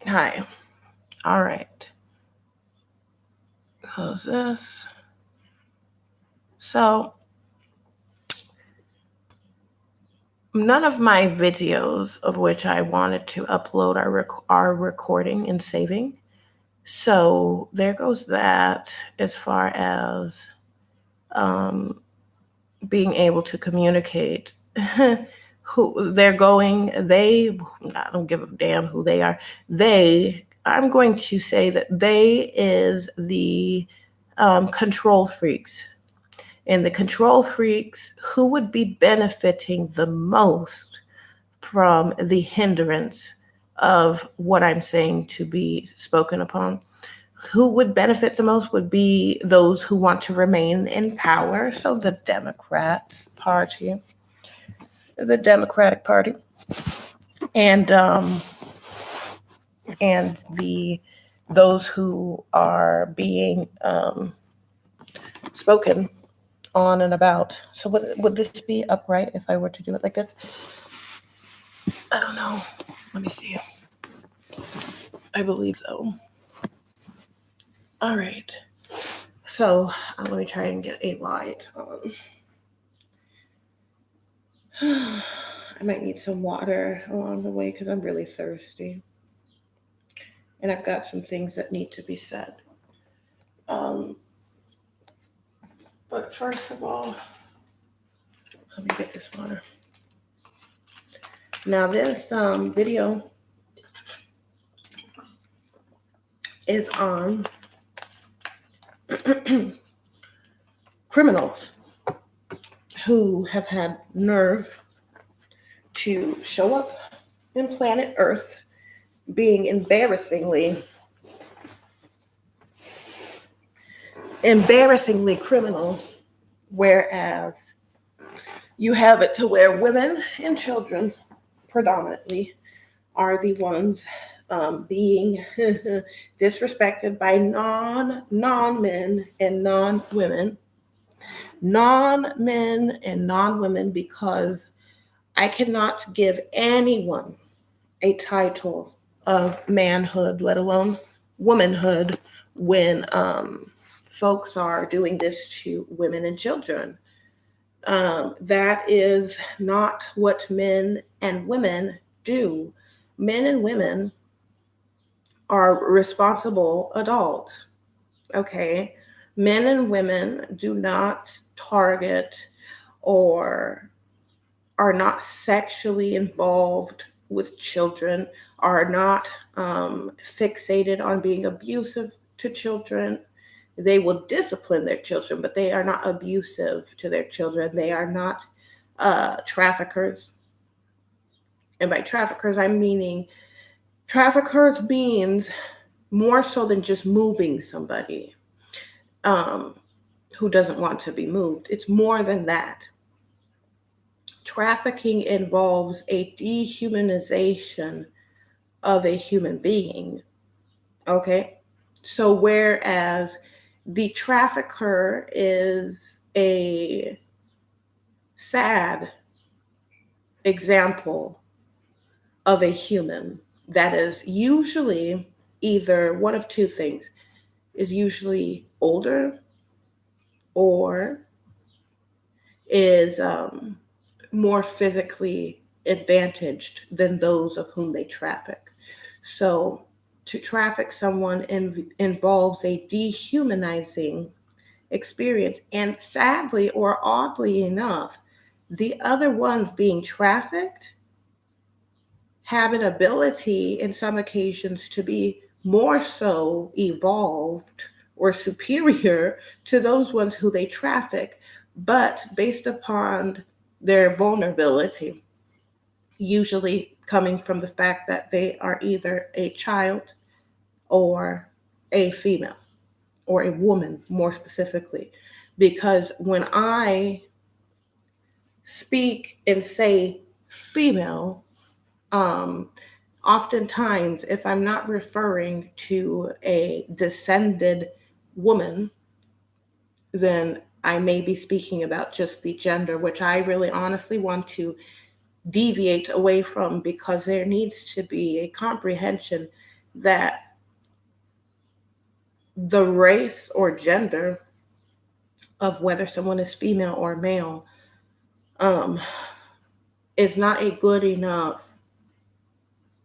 Hi. All right. Close this. So, none of my videos of which I wanted to upload are recording and saving. So, there goes that as far as um, being able to communicate who they're going. I don't give a damn who they are. I'm going to say that they is the control freaks. And the control freaks who would be benefiting the most from the hindrance of what I'm saying to be spoken upon. Who would benefit the most would be those who want to remain in power. So the Democratic Party, and the those who are being spoken on and about. So would this be upright if I were to do it like this? I don't know. Let me see. I believe so. All right. So let me try and get a light on. I might need some water along the way because I'm really thirsty. And I've got some things that need to be said. But first of all, let me get this water. Now this video is on criminals who have had nerve to show up in planet Earth being embarrassingly criminal, whereas you have it to where women and children predominantly are the ones being disrespected by non-men and non-women. Non-men and non-women, because I cannot give anyone a title of manhood, let alone womanhood, when folks are doing this to women and children. That is not what men and women do. Men and women are responsible adults. Okay. Men and women do not target or are not sexually involved with children, are not fixated on being abusive to children. They will discipline their children, but they are not abusive to their children. They are not traffickers. And by traffickers, I'm meaning traffickers means more so than just moving somebody who doesn't want to be moved. It's more than that. Trafficking involves a dehumanization of a human being. Okay? So whereas the trafficker is a sad example of a human that is usually either one of two things, is usually older or is more physically advantaged than those of whom they traffic. So to traffic someone involves a dehumanizing experience. And sadly or oddly enough, the other ones being trafficked have an ability in some occasions to be more so evolved or superior to those ones who they traffic, but based upon their vulnerability, usually coming from the fact that they are either a child or a female or a woman, more specifically. Because when I speak and say female, oftentimes, if I'm not referring to a descended woman, then I may be speaking about just the gender, which I really honestly want to deviate away from, because there needs to be a comprehension that the race or gender of whether someone is female or male um, is not a good enough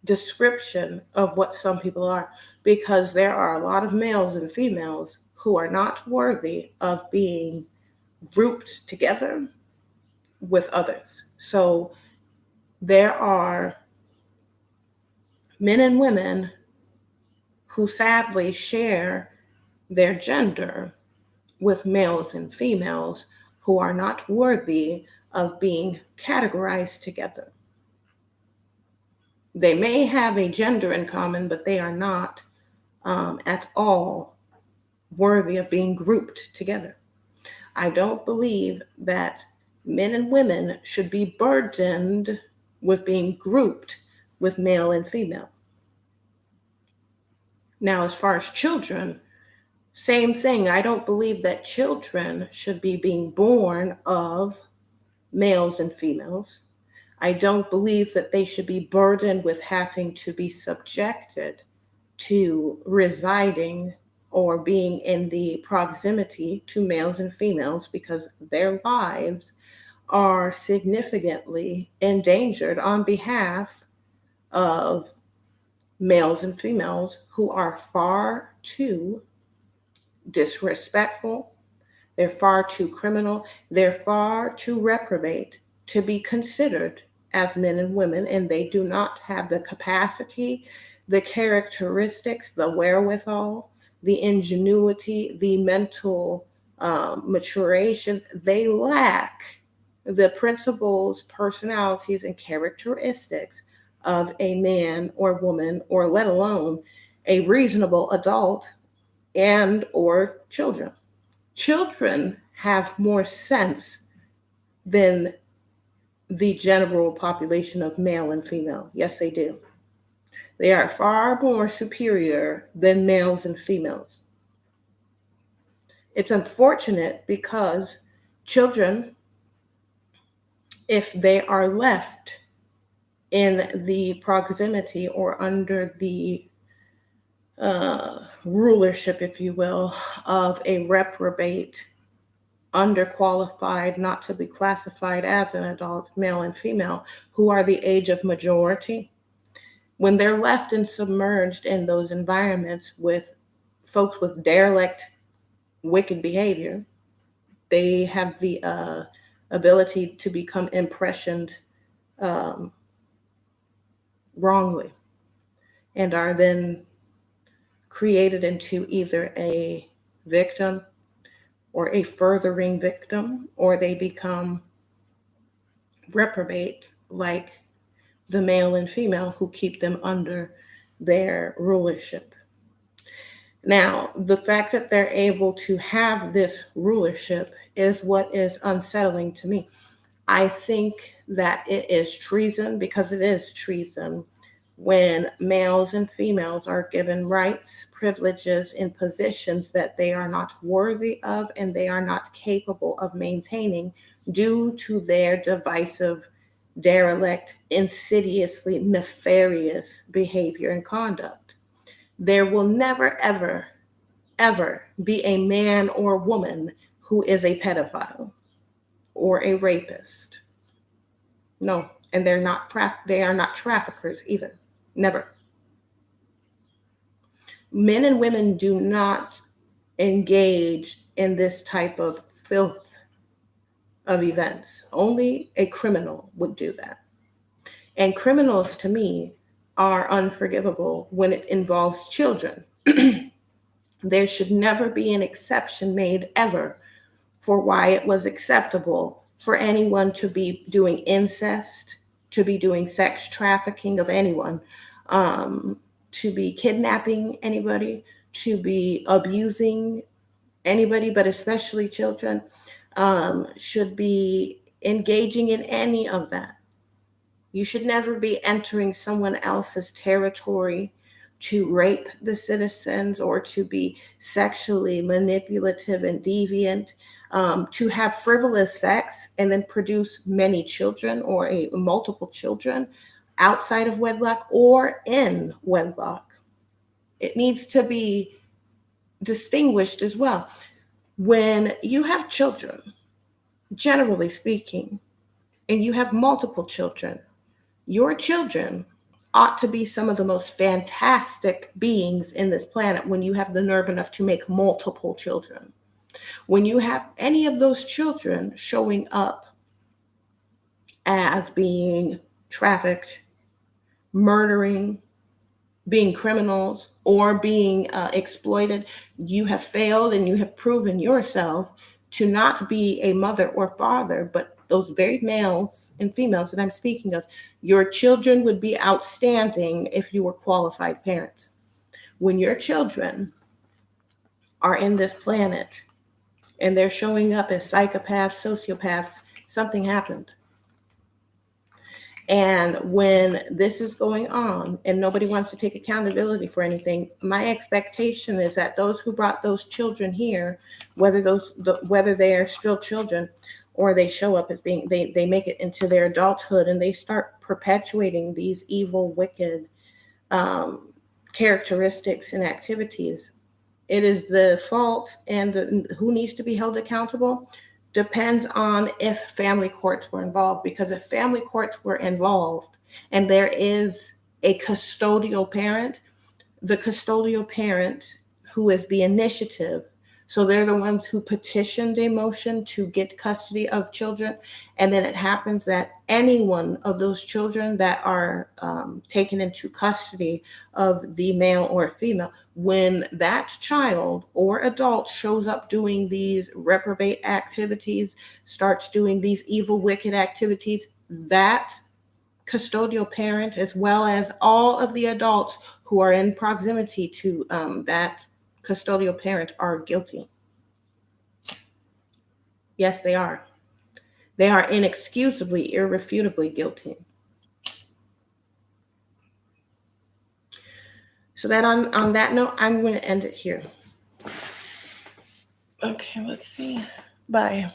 description of what some people are, because there are a lot of males and females who are not worthy of being grouped together with others. So there are men and women who sadly share their gender with males and females who are not worthy of being categorized together. They may have a gender in common, but they are not at all worthy of being grouped together. I don't believe that men and women should be burdened with being grouped with male and female. Now, as far as children, same thing. I don't believe that children should be being born of males and females. I don't believe that they should be burdened with having to be subjected to residing or being in the proximity to males and females, because their lives are significantly endangered on behalf of males and females who are far too disrespectful, they're far too criminal, they're far too reprobate to be considered as men and women, and they do not have the capacity, the characteristics, the wherewithal, the ingenuity, the mental maturation. They lack the principles, personalities, and characteristics of a man or woman, or let alone a reasonable adult and or children. Children have more sense than the general population of male and female. Yes, they do. They are far more superior than males and females. It's unfortunate because children, if they are left in the proximity or under the rulership, if you will, of a reprobate, underqualified, not to be classified as an adult, male and female, who are the age of majority, when they're left and submerged in those environments with folks with derelict, wicked behavior, they have the ability to become impressioned um, wrongly, and are then created into either a victim or a furthering victim, or they become reprobate like the male and female who keep them under their rulership. Now, the fact that they're able to have this rulership is what is unsettling to me. I think that it is treason, because it is treason when males and females are given rights, privileges, and positions that they are not worthy of and they are not capable of maintaining due to their divisive, derelict, insidiously nefarious behavior and conduct. There will never, ever, ever be a man or woman who is a pedophile or a rapist. No, and they are not traffickers either. Never. Men and women do not engage in this type of filth of events. Only a criminal would do that. And criminals, to me, are unforgivable when it involves children. There should never be an exception made ever for why it was acceptable for anyone to be doing incest, to be doing sex trafficking of anyone, to be kidnapping anybody, to be abusing anybody, but especially children, should be engaging in any of that. You should never be entering someone else's territory to rape the citizens or to be sexually manipulative and deviant. to have frivolous sex and then produce many children or multiple children outside of wedlock or in wedlock. It needs to be distinguished as well. When you have children, generally speaking, and you have multiple children, your children ought to be some of the most fantastic beings in this planet when you have the nerve enough to make multiple children. When you have any of those children showing up as being trafficked, murdering, being criminals, or being exploited, you have failed and you have proven yourself to not be a mother or father, but those very males and females that I'm speaking of. Your children would be outstanding if you were qualified parents. When your children are in this planet and they're showing up as psychopaths, sociopaths, something happened. And when this is going on and nobody wants to take accountability for anything, my expectation is that those who brought those children here, whether they are still children or they show up as being, they make it into their adulthood and they start perpetuating these evil, wicked characteristics and activities. It is the fault, and who needs to be held accountable depends on if family courts were involved. Because if family courts were involved and there is a custodial parent, the custodial parent who is the initiative, so they're the ones who petitioned a motion to get custody of children, and then it happens that any one of those children that are taken into custody of the male or female, when that child or adult shows up doing these reprobate activities, starts doing these evil, wicked activities, that custodial parent, as well as all of the adults who are in proximity to that custodial parent, are guilty. Yes, they are. They are inexcusably, irrefutably guilty. So that on that note, I'm going to end it here. Okay, let's see. Bye.